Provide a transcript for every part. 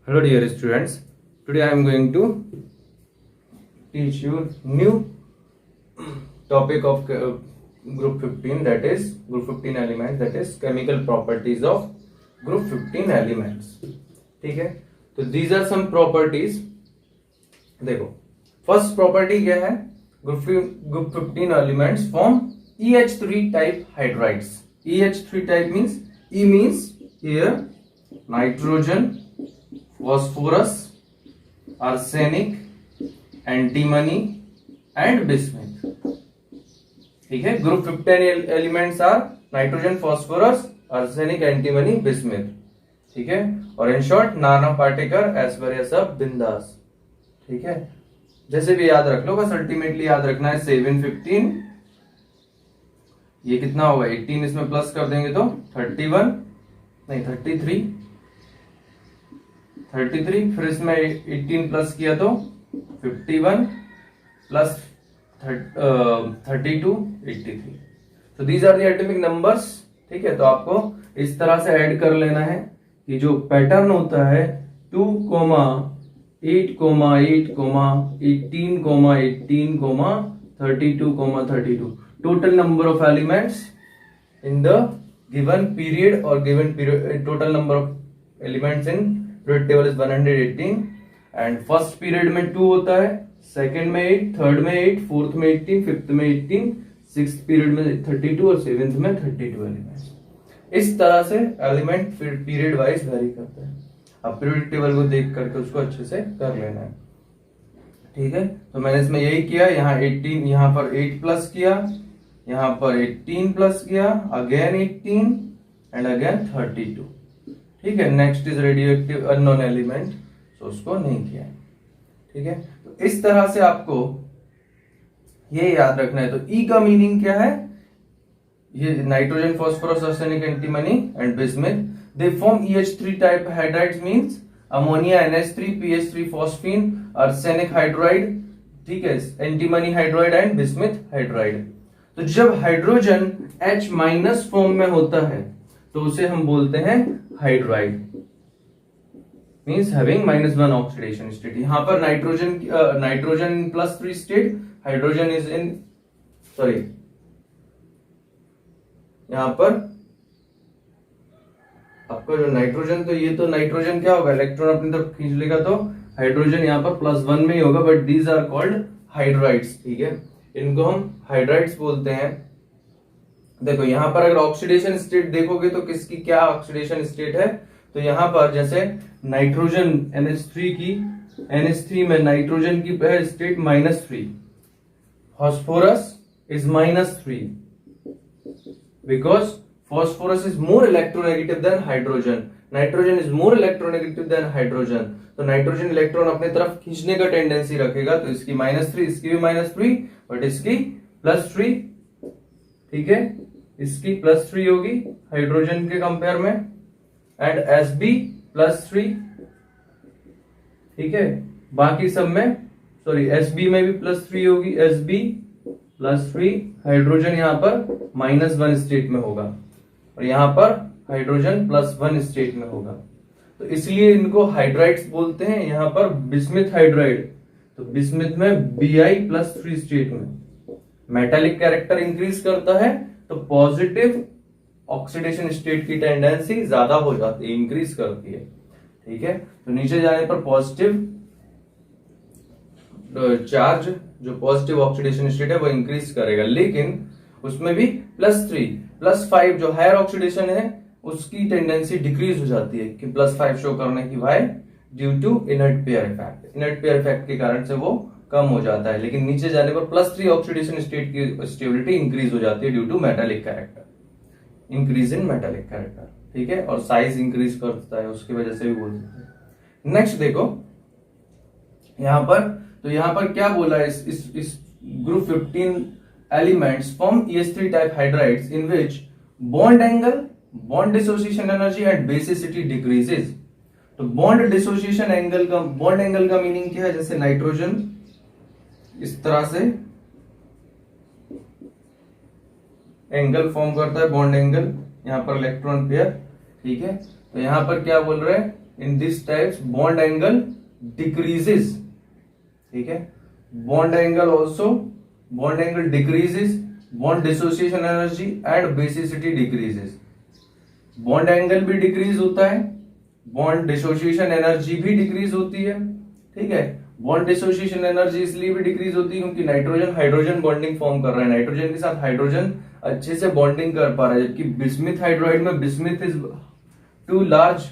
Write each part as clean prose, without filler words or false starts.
Hello dear students, today I am going to teach you new topic of group 15, that is group 15 elements, that is chemical properties of group 15 elements. ठीक है, तो these are some properties. देखो first property क्या है, group 15 elements form EH3 type hydrides. EH3 type means E means here nitrogen, phosphorus, arsenic, antimony and bismuth. ठीक है, group 15 elements are nitrogen, phosphorus, arsenic, antimony, bismuth. ठीक है, और in short nano particle as well as बिंदास. ठीक है, जैसे भी याद रख लो, बस अल्टीमेटली याद रखना है 7 15, ये कितना होगा 18, इसमें प्लस कर देंगे तो 31 नहीं 33, फिर इसमें 18 प्लस किया तो 51 प्लस 32 83. तो these are the atomic numbers. ठीक है, तो आपको इस तरह से ऐड कर लेना है कि जो पैटर्न होता है 2, 8, 8, 18, 18, 32, 32, total number of elements in the given period or given period, total number of elements in periodic table is 118. And first period में 2 होता है, सेकंड में 8, थर्ड में 8, फोर्थ में 18, फिफ्थ में 18, सिक्स्थ पीरियड में 32 और सेवेंथ में 32 एलिमेंट्स. इस तरह से एलिमेंट पीरियड वाइज वेरी करते हैं. अब पीरियडिक टेबल को देख करके उसको अच्छे से कर लेना है. ठीक है, तो मैंने इसमें यही किया, यहाँ 18, यहाँ पर 8 प्लस किया, यहाँ पर 18 प्लस किया, अगेन 18 एंड अगेन 32. ठीक है, next is radio active unknown element, तो उसको नहीं किया. ठीक है, तो इस तरह से आपको ये याद रखना है. तो ई का मीनिंग क्या है, ये nitrogen, phosphorus, arsenic, antimony and bismuth, they form EH3 type hydrides means ammonia NH3, PH3 phosphine, arsenic hydride, ठीक है, antimony hydride and bismuth hydride. तो जब हाइड्रोजन H- फॉर्म में होता है तो उसे हम बोलते हैं hydride, means having -1 oxidation state. यहां पर nitrogen +3 state, hydrogen is in यहां पर आपका जो नाइट्रोजन, तो ये तो नाइट्रोजन क्या होगा, इलेक्ट्रॉन अपनी तरफ खींच लेगा, तो हाइड्रोजन यहां पर +1 में ही होगा, but these are called hydrides. ठीक है, इनको हम हाइड्राइड्स बोलते हैं. देखो यहां पर अगर ऑक्सीडेशन स्टेट देखोगे तो किसकी क्या ऑक्सीडेशन स्टेट है, तो यहां पर जैसे नाइट्रोजन NH3 में नाइट्रोजन की state -3, phosphorus is -3 because phosphorus is more electronegative than hydrogen, nitrogen is more electronegative than hydrogen. तो नाइट्रोजन इलेक्ट्रॉन अपने तरफ खींचने का टेंडेंसी रखेगा, तो इसकी -3, इसकी भी -3, बट इसकी +3. ठीक है, इसकी +3 होगी हाइड्रोजन के कंपेयर में, एंड Sb +3. ठीक है, बाकी सब में Sb में भी +3 होगी, Sb +3, हाइड्रोजन यहां पर -1 स्टेट में होगा और यहां पर हाइड्रोजन +1 स्टेट में होगा. तो इसलिए इनको हाइड्राइड्स बोलते हैं. यहां पर बिस्मिथ हाइड्राइड, तो बिस्मिथ में Bi +3 स्टेट में मेटालिक कैरेक्टर इंक्रीज करता है, तो पॉजिटिव ऑक्सीडेशन स्टेट की टेंडेंसी ज्यादा हो जाती है, इंक्रीज करती है. ठीक है, तो नीचे जाने पर पॉजिटिव चार्ज, जो पॉजिटिव ऑक्सीडेशन स्टेट है वो इंक्रीज करेगा, लेकिन उसमें भी +3, +5 जो हायर ऑक्सीडेशन है उसकी टेंडेंसी डिक्रीज हो जाती है कि +5 शो करने की. Why? Due to inert pair effect. Inert pair effect के कारण से वो कम हो जाता है, लेकिन नीचे जाने पर +3 ऑक्सीडेशन स्टेट की स्टेबिलिटी इंक्रीज हो जाती है due to metallic character, increase in metallic character. ठीक है, और साइज इंक्रीज करता है, उसकी वजह से भी बोल सकते हैं. नेक्स्ट देखो यहां पर, तो यहां पर क्या बोला है, इस group 15 elements form EH3 type hydrides in which bond angle, bond dissociation energy and basicity decreases. तो bond dissociation angle का मीनिंग क्या है, जैसे नाइट्रोजन इस तरह से एंगल फॉर्म करता है, बॉन्ड एंगल, यहां पर इलेक्ट्रॉन पेयर. ठीक है, तो यहां पर क्या बोल रहे हैं, in this types bond angle decreases, ठीक है, bond angle decreases, bond dissociation energy and basicity decreases. Bond angle भी डिक्रीज होता है, बॉन्ड डिसोसिएशन एनर्जी भी डिक्रीज होती है, ठीक है। बॉन्ड डिसोसिएशन एनर्जी इसलिए भी डिक्रीज होती है क्योंकि नाइट्रोजन हाइड्रोजन बॉन्डिंग फॉर्म कर रहा है, नाइट्रोजन के साथ हाइड्रोजन अच्छे से बॉन्डिंग कर पा रहा है, जबकि बिस्मिथ हाइड्राइड में बिस्मिथ इज टू लार्ज,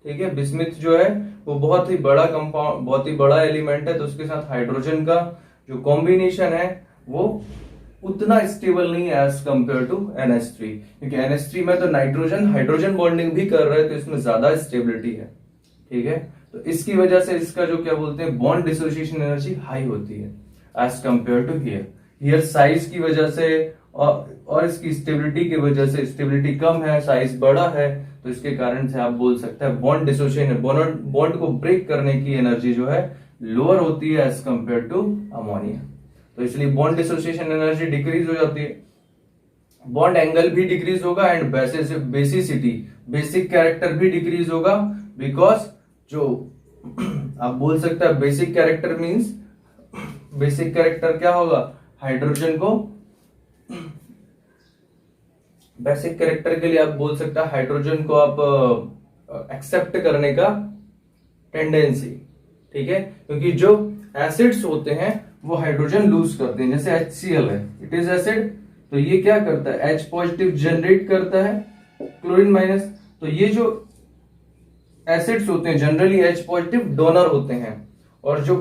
ठीक है, बिस्मिथ जो है वो बहुत ही बड़ा कंपाउंड, बहुत ही बड़ा एलिमेंट है, तो उसके साथ हाइड्रोजन का जो कॉम्बिनेशन है वो उतना स्टेबल नहीं है एज कंपेयर टू NH3, क्योंकि NH3 में तो नाइट्रोजन हाइड्रोजन बॉन्डिंग भी कर रहा है, तो इसमें ज्यादा स्टेबिलिटी है, ठीक है। तो इसकी वजह से इसका जो क्या बोलते हैं बॉन्ड डिसोसिएशन एनर्जी हाई होती है as compare to here size की वजह से और इसकी स्टेबिलिटी की वजह से, स्टेबिलिटी कम है, साइज बड़ा है, तो इसके कारण से आप बोल सकते हैं बॉन्ड डिसोसिएशन, बॉन्ड को ब्रेक करने की एनर्जी जो है लोअर होती है एज कंपेयर टू अमोनिया, तो इसलिए बॉन्ड डिसोसिएशन एनर्जी डिक्रीज हो जाती है, बॉन्ड एंगल भी डिक्रीज होगा एंड बेसिसिटी, बेसिक कैरेक्टर भी डिक्रीज होगा, बिकॉज जो आप बोल सकते हैं basic character means, basic character क्या होगा, हाइड्रोजन को, बेसिक कैरेक्टर के लिए आप बोल सकते हैं हाइड्रोजन को आप एक्सेप्ट करने का टेंडेंसी, ठीक है, क्योंकि जो एसिड्स होते हैं वो हाइड्रोजन लूज करते हैं, जैसे HCl है, इट इज एसिड, तो ये क्या करता है H पॉजिटिव जनरेट करता है, क्लोरीन माइनस, तो ये जो एसिड्स होते हैं जनरली H पॉजिटिव डोनर होते हैं, और जो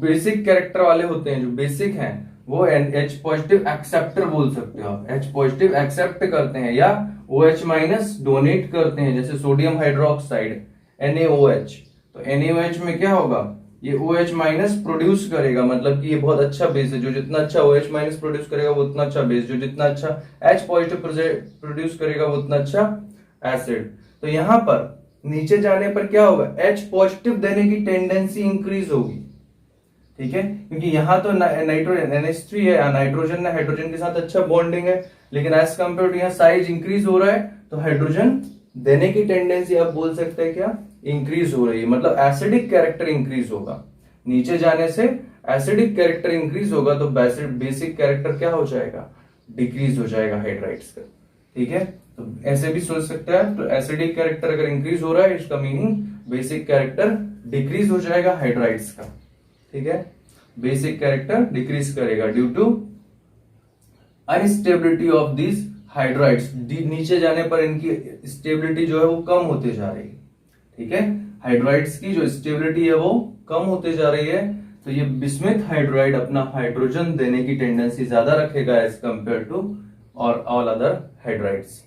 बेसिक कैरेक्टर वाले होते हैं, जो बेसिक हैं, वो H पॉजिटिव एक्सेप्टर बोल सकते हो आप, H पॉजिटिव एक्सेप्ट करते हैं या OH माइनस डोनेट करते हैं, जैसे सोडियम हाइड्रोक्साइड NaOH, तो NaOH में क्या होगा, ये OH माइनस प्रोड्यूस करेगा, मतलब कि ये बहुत अच्छा बेस है, जो जितना अच्छा OH माइनस प्रोड्यूस करेगा वो उतना अच्छा बेस, जो जितना अच्छा H पॉजिटिव प्रोड्यूस करेगा वो उतना अच्छा एसिड। तो यहां पर नीचे जाने पर क्या होगा, H पॉजिटिव देने की टेंडेंसी इंक्रीज होगी, ठीक है, क्योंकि यहां तो नाइट्रोजन NH3 है, नाइट्रोजन ने हाइड्रोजन के साथ अच्छा बॉन्डिंग है, लेकिन एज कंपेयर टू यहाँ साइज इंक्रीज हो रहा है, तो हाइड्रोजन देने की टेंडेंसी आप बोल सकते हैं क्या इंक्रीज हो रही है, मतलब एसिडिक कैरेक्टर इंक्रीज होगा, नीचे जाने से एसिडिक कैरेक्टर इंक्रीज होगा, तो बेसिक कैरेक्टर क्या हो जाएगा, डिक्रीज हो जाएगा हाइड्राइड्स का, ठीक है। तो ऐसे भी सोच सकते हैं, तो एसिडिक कैरेक्टर अगर इंक्रीज हो रहा है इसका मीनिंग बेसिक कैरेक्टर डिक्रीज हो जाएगा हाइड्राइड्स का, ठीक है, बेसिक कैरेक्टर डिक्रीज करेगा due to unstability of this hydrides, नीचे जाने पर इनकी स्टेबिलिटी जो है वो कम होते जा रही है, ठीक है, हाइड्राइड्स की जो स्टेबिलिटी है वो कम होते जा रही है, तो ये बिस्मिथ हाइड्राइड अपना हाइड्रोजन देने की टेंडेंसी ज्यादा रखेगा एज कंपेयर टू और ऑल अदर हाइड्राइड्स,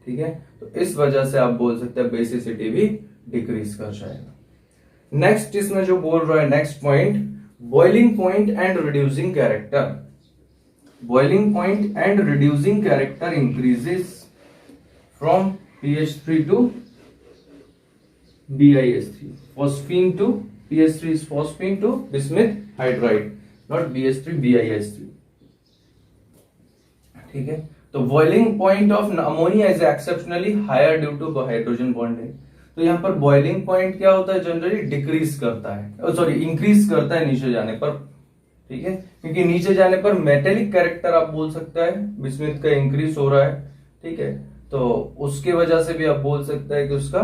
ठीक है, तो इस वजह से आप बोल सकते हैं बेसिसिटी भी डिक्रीज कर जाएगा। नेक्स्ट इसमें जो बोल रहा है next point, boiling point and reducing character, boiling point and reducing character increases from pH3 to BiS3, phosphine to pH3 is phosphine to bismuth hydride, not BH3 BiS3, ठीक है। तो boiling point of ammonia is exceptionally higher due to hydrogen bonding, तो यहाँ पर boiling point क्या होता है, generally decrease करता है, सॉरी इंक्रीज करता है नीचे जाने पर, ठीक है, क्योंकि नीचे जाने पर मेटेलिक कैरेक्टर आप बोल सकता है बिस्मिथ का इंक्रीज हो रहा है, ठीक है, तो उसके वजह से भी आप बोल सकते हैं कि उसका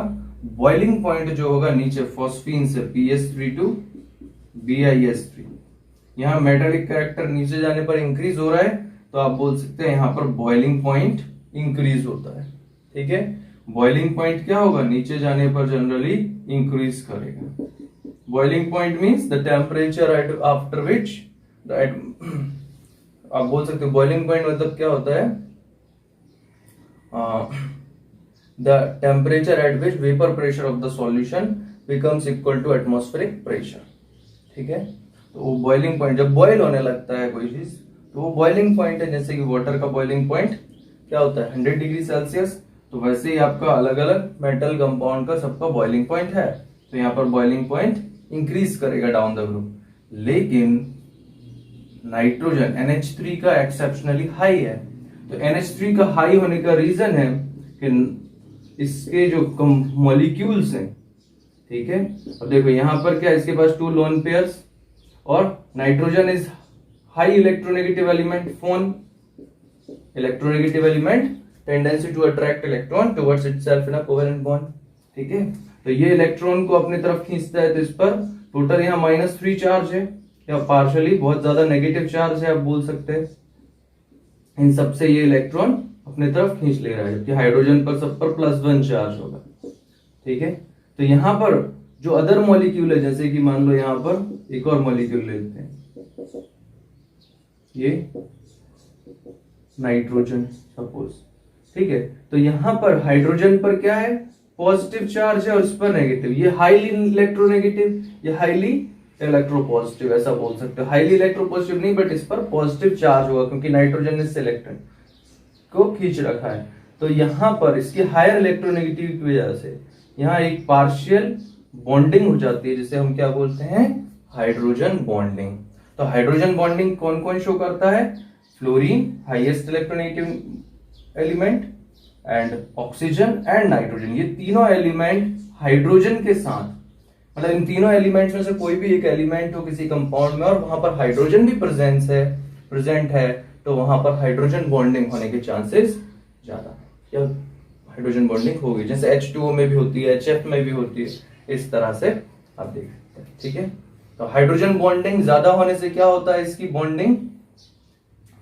बॉइलिंग पॉइंट जो होगा नीचे फॉस्फीन से pH3 टू BiS3, यहाँ मेटेलिक कैरेक्टर नीचे जाने पर इंक्रीज हो रहा है, तो आप बोल सकते हैं यहाँ पर बॉइलिंग पॉइंट इंक्रीज होता है, ठीक है, बॉइलिंग पॉइंट क्या होगा, नीचे जाने पर जनरली इंक्रीज करेगा, boiling point means the temperature eight after which आप बोल सकते हो बॉइलिंग पॉइंट मतलब क्या होता है, the temperature at which vapour pressure of the solution becomes equal to atmospheric pressure, ठीक है, तो वो बॉइलिंग पॉइंट जब बॉइल होने लगता है कोई चीज तो वो बॉइलिंग पॉइंट है, जैसे कि वाटर का बॉइलिंग पॉइंट क्या होता है 100 डिग्री सेल्सियस, तो वैसे ही आपका अलग अलग मेटल कंपाउंड का सबका बॉइलिंग पॉइंट है, तो यहाँ पर बॉइलिंग पॉइंट इंक्रीज करेगा डाउन द ग्रुप, लेकिन नाइट्रोजन NH3 का एक्सेप्शनली हाई है, तो NH3 का हाई होने का रीजन है कि इसके जो मॉलिक्यूल्स हैं, ठीक है। अब देखो यहां पर क्या, इसके पास 2 लोन पेयर्स, और nitrogen is high electronegative element, phone electronegative element, tendency to attract electron towards itself in a covalent bond, ठीक है। तो ये इलेक्ट्रॉन को अपनी तरफ खींचता है, तो इस पर टोटल यहाँ -3 चार्ज है, या पार्शियली बहुत ज्यादा नेगेटिव चार्ज है आप बोल सकते हैं। इन सबसे ये इलेक्ट्रॉन अपने तरफ खींच ले रहा है, जबकि हाइड्रोजन पर सब पर +1 चार्ज होगा, ठीक है। तो यहां पर जो अदर मॉलिक्यूल है, जैसे कि मान लो यहां पर एक और मॉलिक्यूल लेते हैं, ये नाइट्रोजन सपोज, ठीक है। तो यहां पर हाइड्रोजन पर क्या है, पॉजिटिव चार्ज है और इस पर नेगेटिव, ये हाईली इलेक्ट्रोनेगेटिव, ये हाईली इलेक्ट्रोपॉजिटिव, ऐसा बोल सकते हो। हाईली इलेक्ट्रोपॉजिटिव नहीं, बट इस पर पॉजिटिव चार्ज होगा क्योंकि नाइट्रोजन ने इलेक्ट्रॉन को खींच रखा है। तो यहां पर इसकी हायर इलेक्ट्रोनेगेटिविटी की वजह से यहाँ एक पार्शियल बॉन्डिंग हो जाती है, जिसे हम क्या बोलते हैं, हाइड्रोजन बॉन्डिंग। तो हाइड्रोजन बॉन्डिंग कौन कौन शो करता है, fluorine highest electronegative element, and oxygen and nitrogen, ये तीनों एलिमेंट हाइड्रोजन के साथ, मतलब इन तीनों एलिमेंट्स में से कोई भी एक एलिमेंट हो किसी कंपाउंड में और वहां पर हाइड्रोजन भी प्रेजेंट है, तो वहां पर हाइड्रोजन बॉन्डिंग होने के चांसेस ज्यादा है, या हाइड्रोजन बॉन्डिंग होगी, जैसे H2O में भी होती है, HF में भी होती है, इस तरह से आप देख सकते हैं, ठीक है। तो हाइड्रोजन बॉन्डिंग ज्यादा होने से क्या होता है, इसकी बॉन्डिंग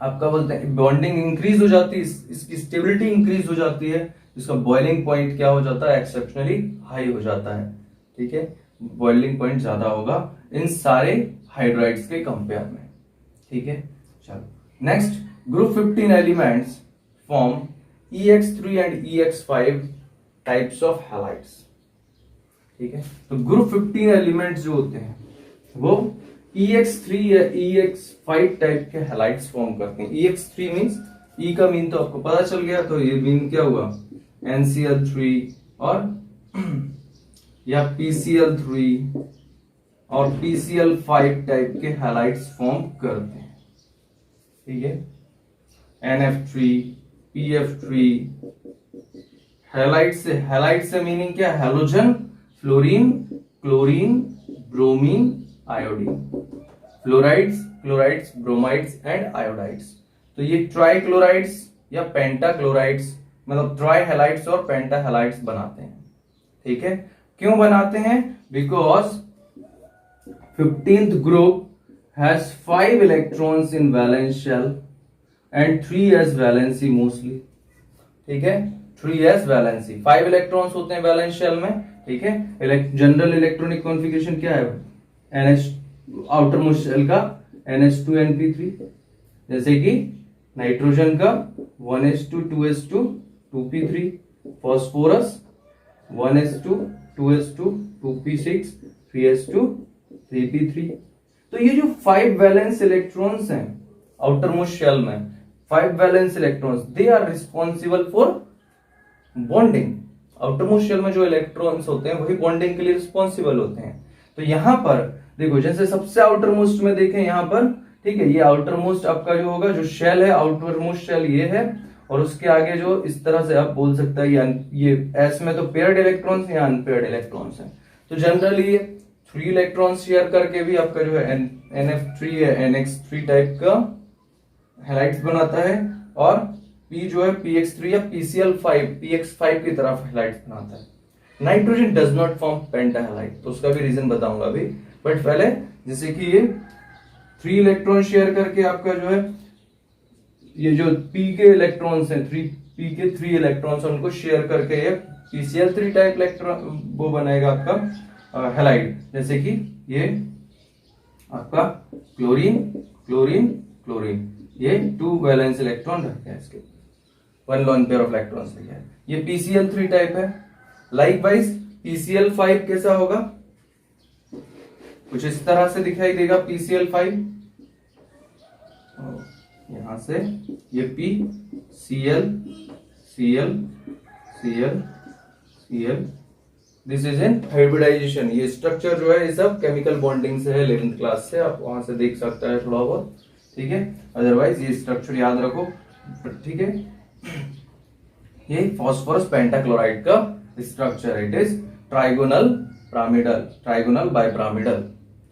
आपका बोलते हैं बॉन्डिंग इंक्रीज हो जाती है, इसकी स्टेबिलिटी इंक्रीज हो जाती है, इसका बॉइलिंग पॉइंट क्या हो जाता है, एक्सेप्शनली हाई हो जाता है, ठीक है। बॉइलिंग पॉइंट ज्यादा होगा इन सारे हाइड्राइड्स के कंपेयर में, ठीक है। चलो next, group 15 elements form EX3 and EX5 types of halides, ठीक है। तो ग्रुप 15 एलिमेंट्स जो होते हैं वो EX3 या EX5 टाइप के हैलाइड्स फॉर्म करते हैं। EX3 मींस E का मीन तो आपको पता चल गया, तो ये मीन क्या हुआ, NCl3 और या PCl3 और PCl5 टाइप के हैलाइड्स फॉर्म करते हैं, ठीक है। NF3, PF3, हैलाइड से मीनिंग क्या, halogen, fluorine, chlorine, bromine, iodine, fluorides, chlorides, bromides and iodides. तो ये ट्राइक्लोराइड्स या पेंटाक्लोराइड्स, मतलब ट्राई हैलाइड्स और पेंटा हैलाइड्स बनाते हैं, ठीक है। क्यों बनाते हैं, because 15th group has 5 electrons in valence shell and 3 as valency mostly, ठीक है। 3 एज वैलेंसी, 5 इलेक्ट्रॉन्स होते हैं वैलेंस शेल में, ठीक है। जनरल इलेक्ट्रॉनिक कॉन्फ़िगरेशन क्या है, NH आउटर मोस्ट शेल का NH2NP3, जैसे कि नाइट्रोजन का 1s2 2s2 2p3, phosphorus 1s2 2s2 2p6 3s2 3p3। तो ये जो 5 वैलेंस इलेक्ट्रॉन्स हैं आउटर मोस्ट शेल में, 5 valence electrons, they are responsible for bonding. Outermost shell में जो इलेक्ट्रॉन्स होते हैं वही बॉन्डिंग के लिए रिस्पॉन्सिबल होते हैं। तो यहां पर देखो, जैसे सबसे आउटर मोस्ट में देखें यहां पर, ठीक है, ये आउटर मोस्ट आपका जो होगा, जो शेल है आउटर मोस्ट शेल ये है, और उसके आगे जो इस तरह से आप बोल सकते हैं ये एस में तो पेयर्ड इलेक्ट्रॉन्स या अनपेयर्ड इलेक्ट्रॉन्स हैं। तो जनरली ये 3 इलेक्ट्रॉन्स शेयर करके भी आपका जो है NF3 या NX3 टाइप का हैलाइड्स बनाता है, और P जो है PX3 या PCl5 PX5 की तरफ हैलाइड्स बनाता है। Nitrogen does not form penta halide, तो उसका भी रीजन बताऊंगा अभी, बट पहले जैसे कि ये 3 इलेक्ट्रॉन शेयर करके आपका जो है, ये जो P के इलेक्ट्रॉन्स हैं, 3P के 3 इलेक्ट्रॉन्स, उनको शेयर करके ये PCl3 टाइप इलेक्ट्रॉन वो बनाएगा आपका हैलाइड, जैसे कि ये आपका क्लोरीन क्लोरीन क्लोरीन, ये 2 वैलेंस इलेक्ट्रॉन रखते हैं, इसके 1 लोन पेयर ऑफ इलेक्ट्रॉन्स रखे हैं। ये PCl3 टाइप है। लाइकवाइज PCl5 कैसा होगा, कुछ इस तरह से दिखाई देगा PCl5, यहां से ये P Cl Cl Cl Cl, this is in hybridization. ये स्ट्रक्चर जो है ये सब केमिकल बॉन्डिंग से है, 11th क्लास से, आप वहां से देख सकते हैं थोड़ा बहुत, ठीक है। अदरवाइज ये स्ट्रक्चर याद रखो, ठीक है। ये फास्फोरस पेंटाक्लोराइड का structure, it is trigonal pyramidal, trigonal bipyramidal.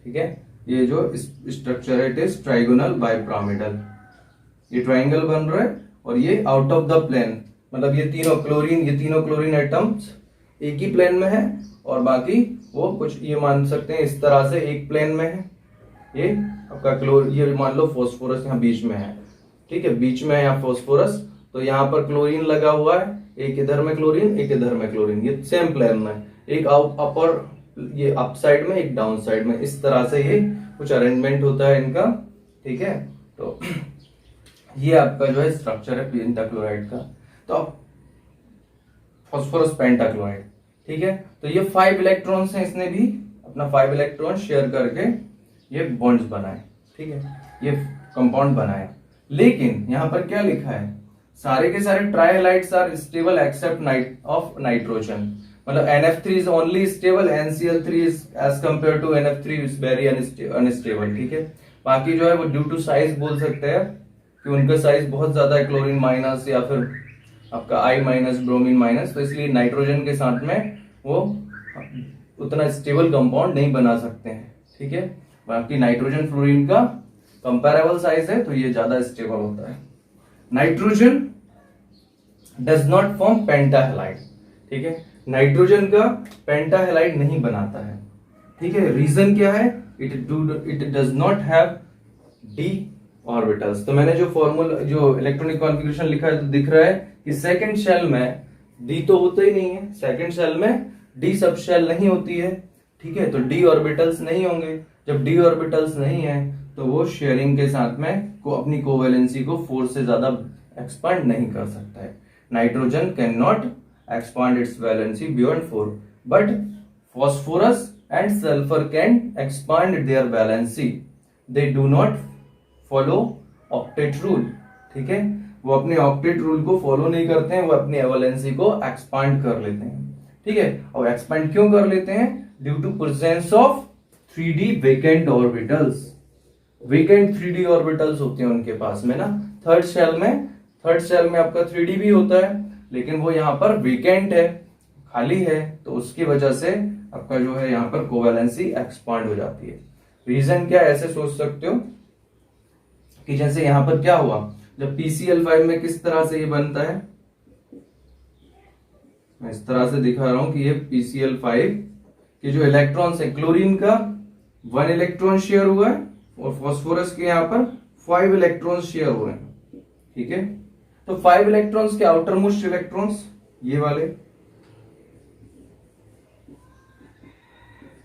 ठीक है, ये जो स्ट्रक्चर है इट इज ट्राइगोनल बाइपिरामिडल। ये ट्राइंगल बन रहा है और ये आउट ऑफ द प्लेन, मतलब ये तीनों क्लोरीन एटम्स एक ही प्लेन में है और बाकी वो कुछ ये मान सकते हैं इस तरह से एक प्लेन में है। ये आपका ये मान लो फास्फोरस यहाँ बीच में है, ठीक है, बीच में है यहाँ फास्फोरस, तो यहाँ पर क्लोरीन लगा हुआ है, एक इधर में क्लोरीन एक इधर में क्लोरीन, ये सेम प्लेन में, एक अपर ये अप साइड में एक डाउन साइड में, इस तरह से ये कुछ अरेंजमेंट होता है इनका। ठीक है, तो ये आपका जो है स्ट्रक्चर है पेंटाक्लोराइड का। तो अब फास्फोरस पेंटाक्लोराइड, ठीक है, तो ये 5 इलेक्ट्रॉन्स हैं, इसने भी अपना 5 इलेक्ट्रॉन शेयर करके ये बॉन्ड्स बनाए। ठीक है, ये कंपाउंड बनाया, लेकिन यहां पर क्या लिखा है, सारे के सारे trihalides are stable except of nitrogen, मतलब NF3 is only stable, NCl3 is as compare to NF3 is very unstable. ठीक है, बाकी जो है वो ड्यू टू साइज बोल सकते हैं कि उनका साइज बहुत ज्यादा है, क्लोरीन माइनस या फिर आपका I माइनस ब्रोमीन माइनस, तो इसलिए नाइट्रोजन के साथ में वो उतना स्टेबल कंपाउंड नहीं बना सकते हैं। ठीक है, बाकी नाइट्रोजन फ्लोरीन का कंपैरेबल साइज है तो ये ज्यादा स्टेबल होता है। Nitrogen does not form pentahalide. ठीक है, नाइट्रोजन का पेंटाहैलाइड नहीं बनाता है। ठीक है, रीजन क्या है, it does not have D orbitals. तो मैंने जो फॉर्मूला जो इलेक्ट्रॉनिक कॉन्फ़िगरेशन लिखा है तो दिख रहा है कि सेकंड शेल में डी तो होता ही नहीं है, सेकंड शेल में डी सब शेल नहीं होती है। ठीक है, तो डी ऑर्बिटल्स नहीं होंगे, जब डी ऑर्बिटल्स नहीं है तो वो शेयरिंग के साथ में अपनी कोवेलेंसी को 4 से ज्यादा एक्सपांड नहीं कर सकता है। Nitrogen cannot expand its valency beyond 4, but phosphorus and sulphur can expand their valency, they do not follow octet rule. ठीक है, वो अपने ऑक्टेट रूल को फॉलो नहीं करते हैं, वो अपनी वैलेंसी को एक्सपांड कर लेते हैं। ठीक है, और एक्सपांड क्यों कर लेते हैं, due to presence of 3D vacant orbitals. Vacant 3D orbitals होते हैं उनके पास में ना, थर्ड शेल में आपका 3D भी होता है, लेकिन वो यहाँ पर वेकेंट है, खाली है, तो उसकी वजह से आपका जो है यहाँ पर कोवेलेंसी एक्सपांड हो जाती है। रीजन क्या, ऐसे सोच सकते हो कि जैसे यहां पर क्या हुआ, जब PCl5 में किस तरह से ये बनता है, मैं इस तरह से दिखा रहा हूं कि ये PCl5 के जो इलेक्ट्रॉन्स है, क्लोरीन का 1 इलेक्ट्रॉन शेयर हुआ है और फास्फोरस के यहां पर 5 इलेक्ट्रॉन शेयर हुए हैं। ठीक है, तो 5 इलेक्ट्रॉन्स के आउटर मोस्ट इलेक्ट्रॉन्स ये वाले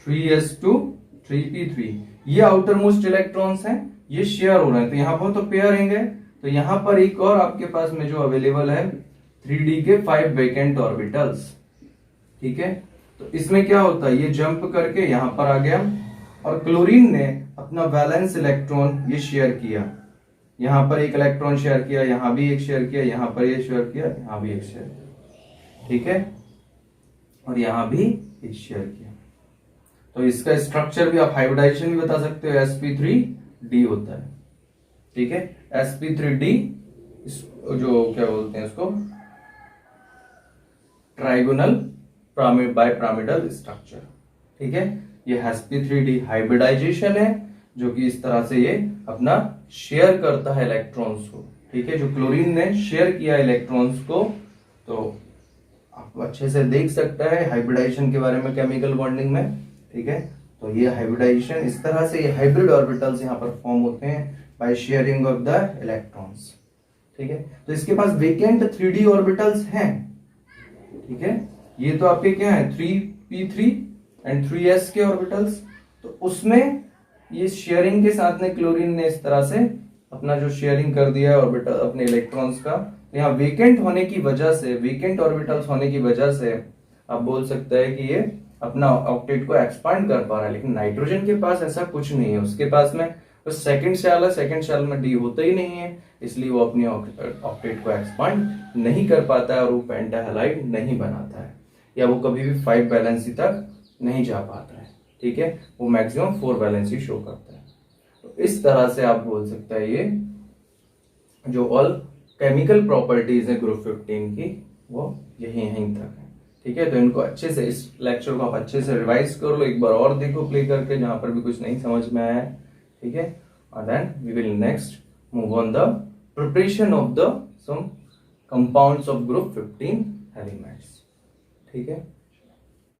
3s2 3p3, ये आउटर मोस्ट इलेक्ट्रॉन्स हैं, ये शेयर हो रहे हैं, तो यहां पर तो पेयर रहेंगे, तो यहां पर एक और आपके पास में जो अवेलेबल है 3D के 5 वेकेंट ऑर्बिटल्स। ठीक है, तो इसमें क्या होता है, ये जंप करके यहां पर आ गया और क्लोरीन ने अपना वैलेंस इलेक्ट्रॉन ये शेयर किया, यहां पर एक इलेक्ट्रॉन शेयर किया, यहां भी एक शेयर किया, यहां पर ये शेयर किया, यहां भी एक शेयर किया। ठीक है, और यहां भी एक शेयर किया, तो इसका स्ट्रक्चर भी आप हाइब्रिडाइजेशन भी बता सकते हो, sp3d होता है। ठीक है, sp3d जो क्या बोलते हैं उसको, ट्राइगोनल बाइपिरामिडल स्ट्रक्चर। ठीक है, ये sp3d हाइब्रिडाइजेशन है, जो कि इस तरह से ये अपना शेयर करता है इलेक्ट्रॉन्स को। ठीक है, जो क्लोरीन ने शेयर किया इलेक्ट्रॉन्स को, तो आप अच्छे से देख सकता है हाइब्रिडाइजेशन के बारे में केमिकल बॉन्डिंग में। ठीक है, तो ये हाइब्रिडाइजेशन इस तरह से, ये हाइब्रिड ऑर्बिटल्स यहाँ पर फॉर्म होते हैं by sharing of the electrons. ठीक है, तो इसके पास वेकेंट 3D ऑर्बिटल्स हैं। ठीक है, ये तो आपके क्या है 3p3 एंड 3s के ऑर्बिटल्स, तो उसमें ये शेयरिंग के साथ में क्लोरीन ने इस तरह से अपना जो शेयरिंग कर दिया है ऑर्बिटल अपने इलेक्ट्रॉन्स का, तो यहाँ वेकेंट होने की वजह से, वेकेंट ऑर्बिटल्स होने की वजह से आप बोल सकते हैं कि ये अपना ऑक्टेट को एक्सपांड कर पा रहा है। लेकिन नाइट्रोजन के पास ऐसा कुछ नहीं है, उसके पास में बस सेकंड शेल है, सेकंड शेल में डी होता ही नहीं है, इसलिए वो अपने ऑक्टेट को एक्सपांड नहीं कर पाता है और वो पेंटाहैलाइड नहीं बनाता है, या वो कभी भी 5 वैलेंसी तक नहीं जा पाता है। ठीक है, वो मैक्सिमम 4 वैलेंसी शो करता है। तो इस तरह से आप बोल सकते हैं ये जो ऑल केमिकल प्रॉपर्टीज है ग्रुप 15 की, वो यहीं तक है। ठीक है, तो इनको अच्छे से, इस लेक्चर को आप अच्छे से रिवाइज कर लो, एक बार और देखो प्ले करके जहां पर भी कुछ नहीं समझ में आया है। ठीक है, और then we will next move on the preparation of the some compounds of group 15 elements. ठीक है।